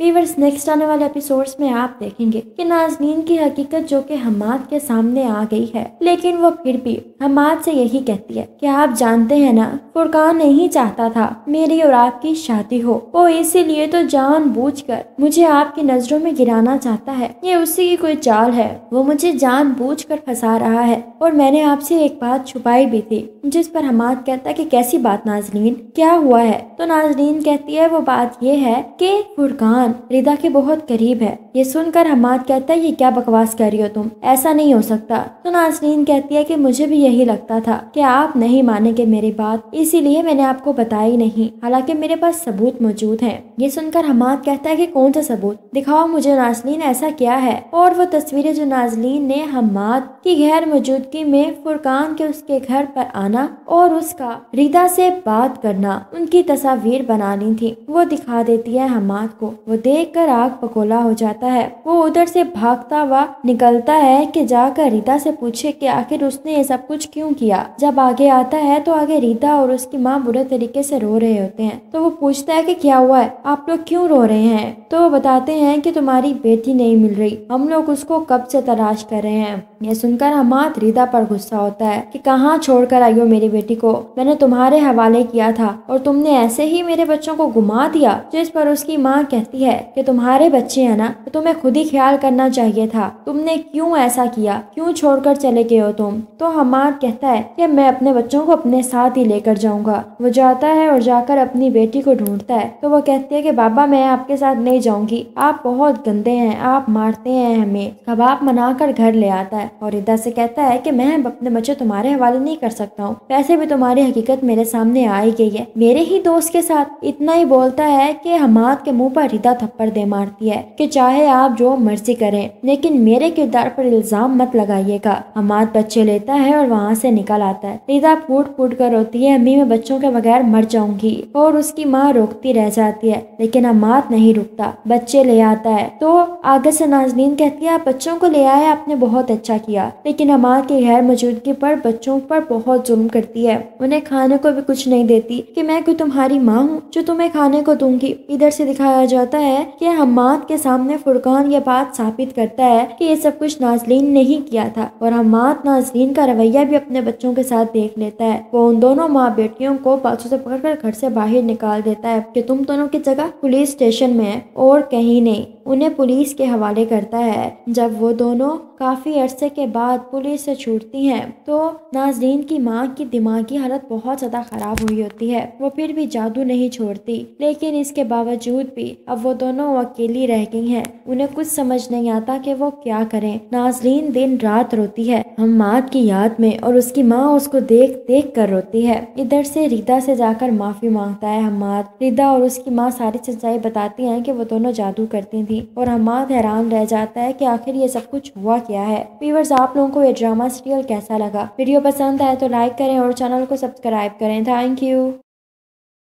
Viewers, next आने वाले episodes में आप देखेंगे कि नाज़नीन की हकीकत जो कि हम्माद के सामने आ गई है, लेकिन वो फिर भी हम्माद से यही कहती है कि आप जानते हैं ना, फुरकान नहीं चाहता था मेरी और आपकी शादी हो। वो इसीलिए तो जानबूझकर मुझे आपकी नजरों में गिराना चाहता है। ये उसी की कोई चाल है। वो मुझे जानबूझकर फंसा रहा है और मैंने आपसे एक बात छुपाई भी थी। जिस पर हम्माद कहता है कि कैसी बात नाज़नीन, क्या हुआ है? तो नाज़नीन कहती है वो बात ये है कि फुरकान रिदा के बहुत करीब है। ये सुनकर हम्माद कहता है ये क्या बकवास कर रही हो तुम, ऐसा नहीं हो सकता। तो नाज़नीन कहती है कि मुझे भी यही लगता था कि आप नहीं मानेंगे मेरी बात, इसीलिए मैंने आपको बताई नहीं, हालांकि मेरे पास सबूत मौजूद हैं। ये सुनकर हम्माद कहता है कि कौन सा सबूत, दिखाओ मुझे नाज़नीन, ऐसा क्या है? और वो तस्वीरें जो नाज़नीन ने हम्माद की गैर मौजूदगी में फुरकान के उसके घर पर आना और उसका रिदा से बात करना, उनकी तस्वीर बनानी थी, वो दिखा देती है हम्माद को। वो देखकर आग पकोला हो जाता है। वो उधर से भागता हुआ निकलता है कि जाकर रीता से पूछे कि आखिर उसने ये सब कुछ क्यों किया। जब आगे आता है तो आगे रीता और उसकी माँ बुरे तरीके से रो रहे होते हैं। तो वो पूछता है कि क्या हुआ है, आप लोग क्यों रो रहे हैं? तो वो बताते हैं कि तुम्हारी बेटी नहीं मिल रही, हम लोग उसको कब से तलाश कर रहे हैं। ये सुनकर हम्माद रीता पर गुस्सा होता है कि कहाँ छोड़कर आई हो मेरी बेटी को, मैंने तुम्हारे हवाले किया था और तुमने ऐसे ही मेरे बच्चों को गुमा दिया। जिस पर उसकी माँ कहती है कि तुम्हारे बच्चे हैं ना, तो तुम्हें खुद ही ख्याल करना चाहिए था, तुमने क्यों ऐसा किया, क्यों छोड़कर चले गए हो तुम? तो हम्माद कहता है कि मैं अपने बच्चों को अपने साथ ही लेकर जाऊंगा। वो जाता है और जाकर अपनी बेटी को ढूंढता है। तो वो कहती है कि बाबा मैं आपके साथ नहीं जाऊंगी, आप बहुत गंदे हैं, आप मारते हैं हमें। कबाब बनाकर घर ले आता है और रिदा से कहता है कि मैं अपने बच्चे तुम्हारे हवाले नहीं कर सकता हूँ, वैसे भी तुम्हारी हकीकत मेरे सामने आ ही गई है मेरे ही दोस्त के साथ। इतना ही बोलता है कि हम्माद के मुंह पर रिदा थप्पड़ दे मारती है कि चाहे आप जो मर्जी करें, लेकिन मेरे किरदार पर इल्जाम मत लगाइएगा। हम्माद बच्चे लेता है और वहाँ से निकल आता है। रिदा फूट फूट कर रोती है, अम्मी मैं बच्चों के बगैर मर जाऊंगी। और उसकी माँ रोकती रह जाती है, लेकिन हम्माद नहीं रुकता, बच्चे ले आता है। तो आगे से नाज़नीन कहती है आप बच्चों को ले आए, आपने बहुत अच्छा किया। लेकिन हम्माद की गैर मौजूदगी पर बच्चों पर बहुत जुल्म करती है, उन्हें खाने को भी कुछ नहीं देती कि मैं कोई तुम्हारी माँ हूँ जो तुम्हें खाने को दूंगी। इधर से दिखाया जाता है कि हम्माद के सामने फुरकान ये बात साबित करता है कि ये सब कुछ नाज़नीन ने ही किया था और हम्माद नाज़नीन का रवैया भी अपने बच्चों के साथ देख लेता है। वो उन दोनों माँ बेटियों को बातों से पकड़कर घर से बाहर निकाल देता है कि तुम दोनों की जगह पुलिस स्टेशन में है और कहीं नहीं। उन्हें पुलिस के हवाले करता है। जब वो दोनों काफी अरसे के बाद पुलिस से छूटती हैं तो नाज़नीन की माँ की दिमागी हालत बहुत ज्यादा खराब हुई होती है। वो फिर भी जादू नहीं छोड़ती, लेकिन इसके बावजूद भी अब वो दोनों अकेली रह गई हैं। उन्हें कुछ समझ नहीं आता कि वो क्या करें। नाज़नीन दिन रात रोती है हम्माद की याद में और उसकी माँ उसको देख देख कर रोती है। इधर से रीदा से जाकर माफी मांगता है हम्माद। रीदा और उसकी माँ सारी सच्चाई बताती हैं कि वो दोनों जादू करती थी और हम्माद हैरान रह जाता है कि आखिर ये सब कुछ हुआ क्या है। व्यूअर्स, आप लोगों को ये ड्रामा सीरियल कैसा लगा? वीडियो पसंद आए तो लाइक करें और चैनल को सब्सक्राइब करें। Thank you.